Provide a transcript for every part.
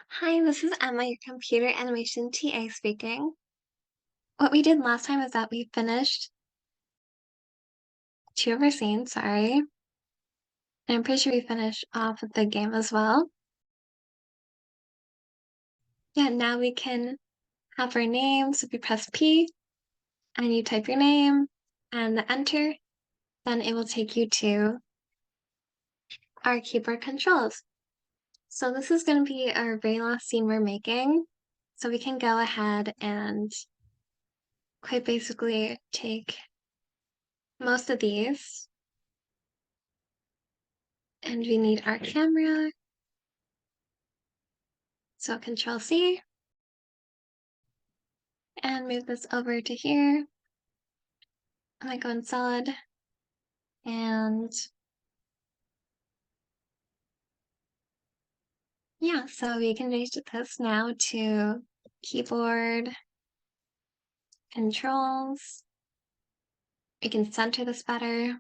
Hi, this is Emma, your computer animation TA speaking. What we did last time is that we finished two of our scenes, sorry. And I'm pretty sure we finished off with the game as well. Yeah, now we can have our name. So if you press P and you type your name and the enter, then it will take you to our keyboard controls. So this is going to be our very last scene we're making. So we can go ahead and quite basically take most of these. And we need our camera. So Control C. And move this over to here. I might go in solid. And yeah, so we can change this now to keyboard controls. We can center this better.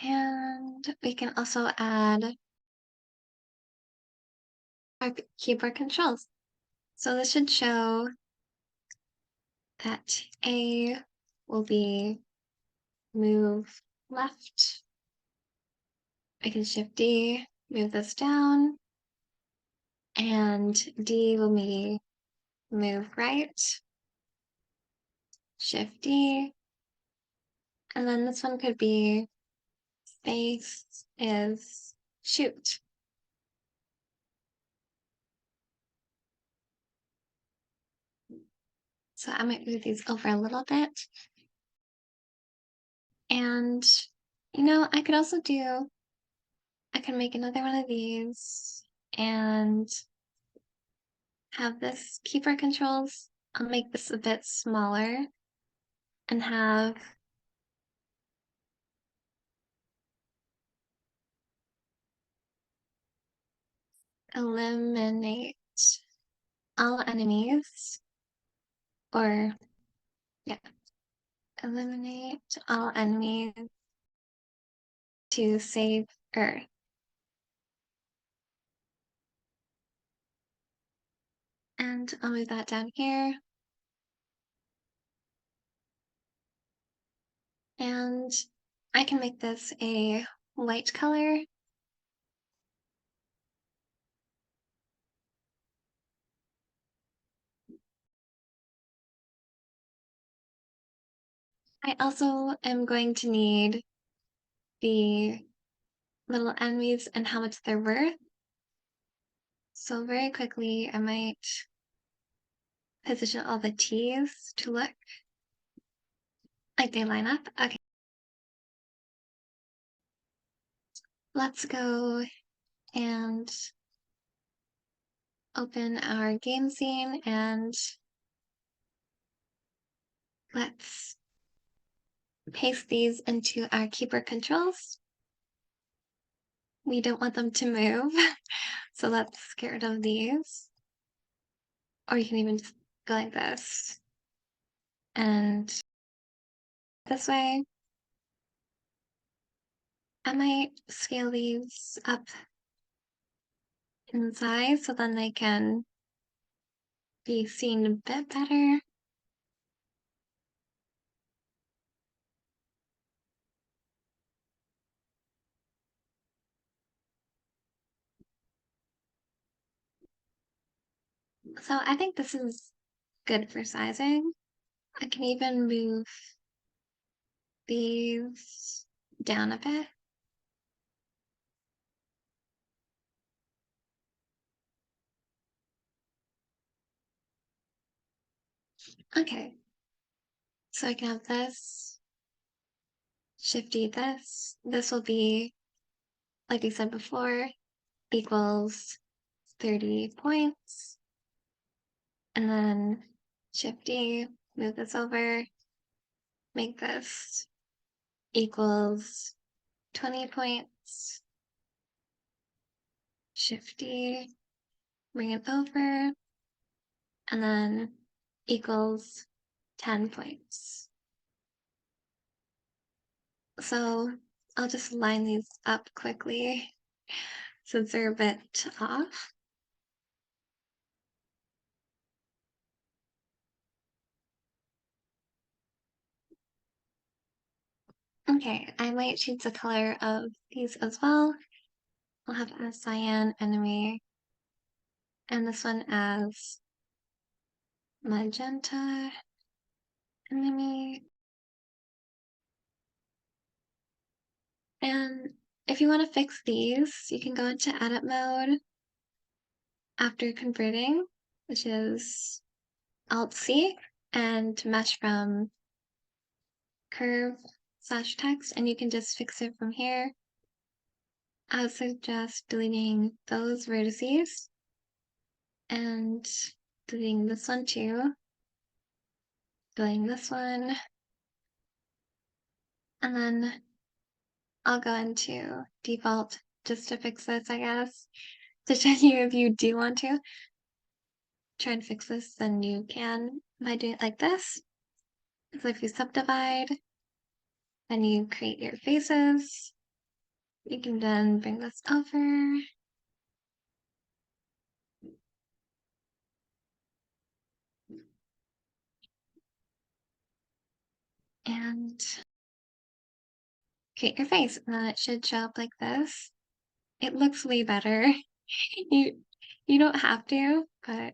And we can also add our keyboard controls. So this should show that A will be move left. I can shift D, move this down. And D will be move right. Shift D. And then this one could be space is shoot. So I might move these over a little bit. And, I could also I can make another one of these and have this keyboard controls. I'll make this a bit smaller and have eliminate all enemies, or yeah, eliminate all enemies to save Earth. And I'll move that down here. And I can make this a white color. I also am going to need the little enemies and how much they're worth. So very quickly, I might position all the T's to look like they line up. Okay. Let's go and open our game scene and let's paste these into our keyboard controls. We don't want them to move, so let's get rid of these. Or you can even just go like this. And this way, I might scale these up in size so then they can be seen a bit better. So I think this is good for sizing. I can even move these down a bit. Okay. So I can have this, shifty this. This will be, like I said before, equals 30 points. And then shifty, move this over, make this equals 20 points. Shifty, bring it over, and then equals 10 points. So I'll just line these up quickly. since they're a bit off. Okay, I might change the color of these as well. I'll have a cyan enemy, and this one as magenta enemy. And if you want to fix these, you can go into edit mode after converting, which is Alt-C, and mesh from curve/text, and you can just fix it from here. I would suggest deleting those vertices and deleting this one too, deleting this one, and then I'll go into default just to fix this, I guess, to show you if you do want to try and fix this, then you can by doing it like this. So if you subdivide, then you create your faces. You can then bring this over. And create your face, and then it should show up like this. It looks way better. You you don't have to, but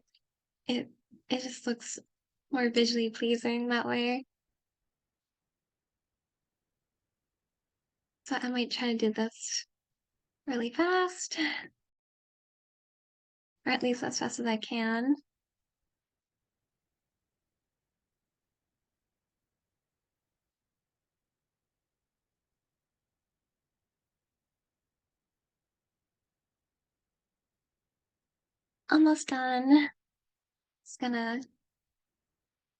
it it just looks more visually pleasing that way. So I might try to do this really fast, or at least as fast as I can. Almost done. Just gonna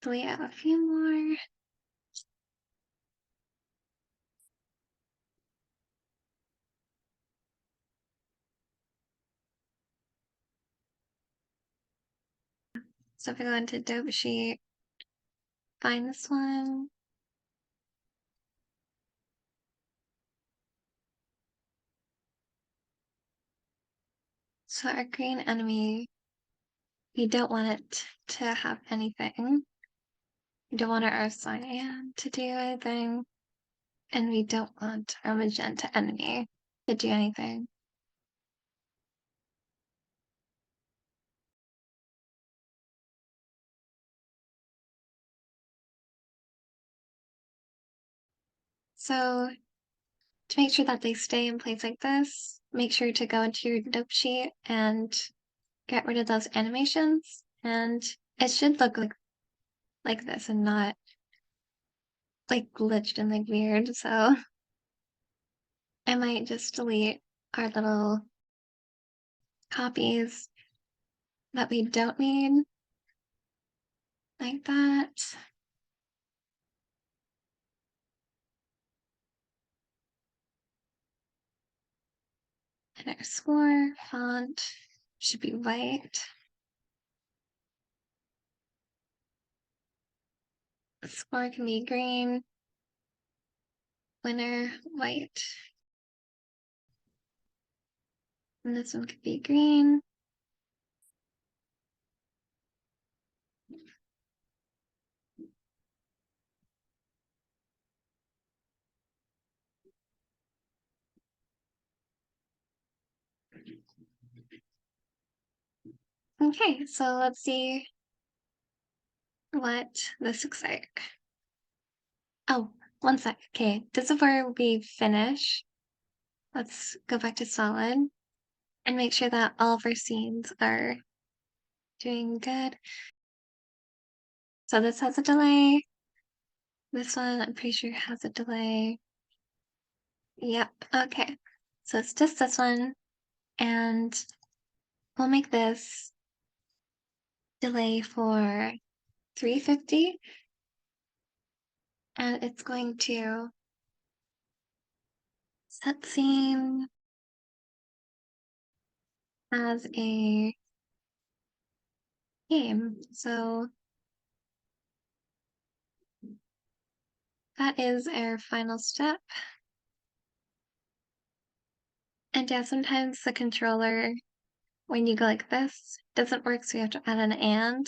delete out a few more. So if I go into dope sheet, find this one. So our green enemy, we don't want it to have anything. We don't want our cyan to do anything. And we don't want our magenta enemy to do anything. So to make sure that they stay in place like this, make sure to go into your dope sheet and get rid of those animations. And it should look like this and not like glitched and like weird. So I might just delete our little copies that we don't need like that. And our score font should be white. Score can be green. Winner, white. And this one could be green. Okay, so let's see what this looks like. Oh, one sec. Okay, this is where we finish. Let's go back to solid and make sure that all of our scenes are doing good. So this has a delay. This one, I'm pretty sure has a delay. Yep, okay. So it's just this one, and we'll make this delay for 350, and it's going to set scene as a game. So that is our final step. And yeah, sometimes the controller, when you go like this, doesn't work, so you have to add an and.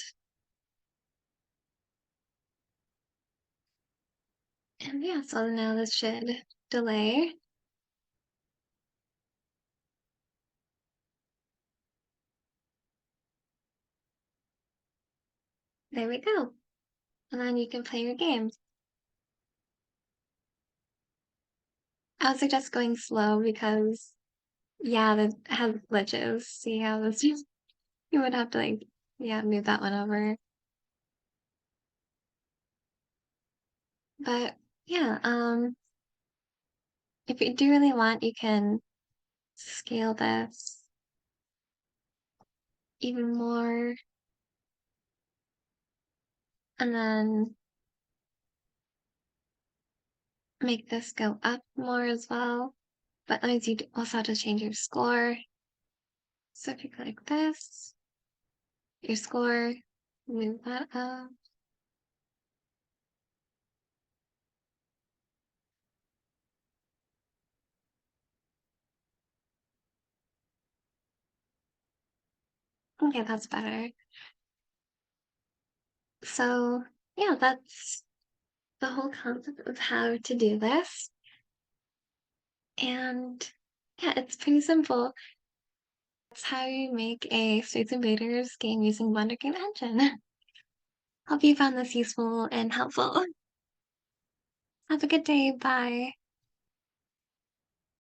And yeah, so now this should delay. There we go. And then you can play your game. I would suggest going slow because, yeah, it has glitches. See how this you would have to like, yeah, move that one over. But yeah, if you do really want, you can scale this even more, and then make this go up more as well. But that means you also have to change your score. So if you go like this, your score, move that up. Okay, that's better. So yeah, that's the whole concept of how to do this. And yeah, it's pretty simple. That's how you make a Space Invaders game using Wonder Game Engine. Hope you found this useful and helpful. Have a good day. Bye.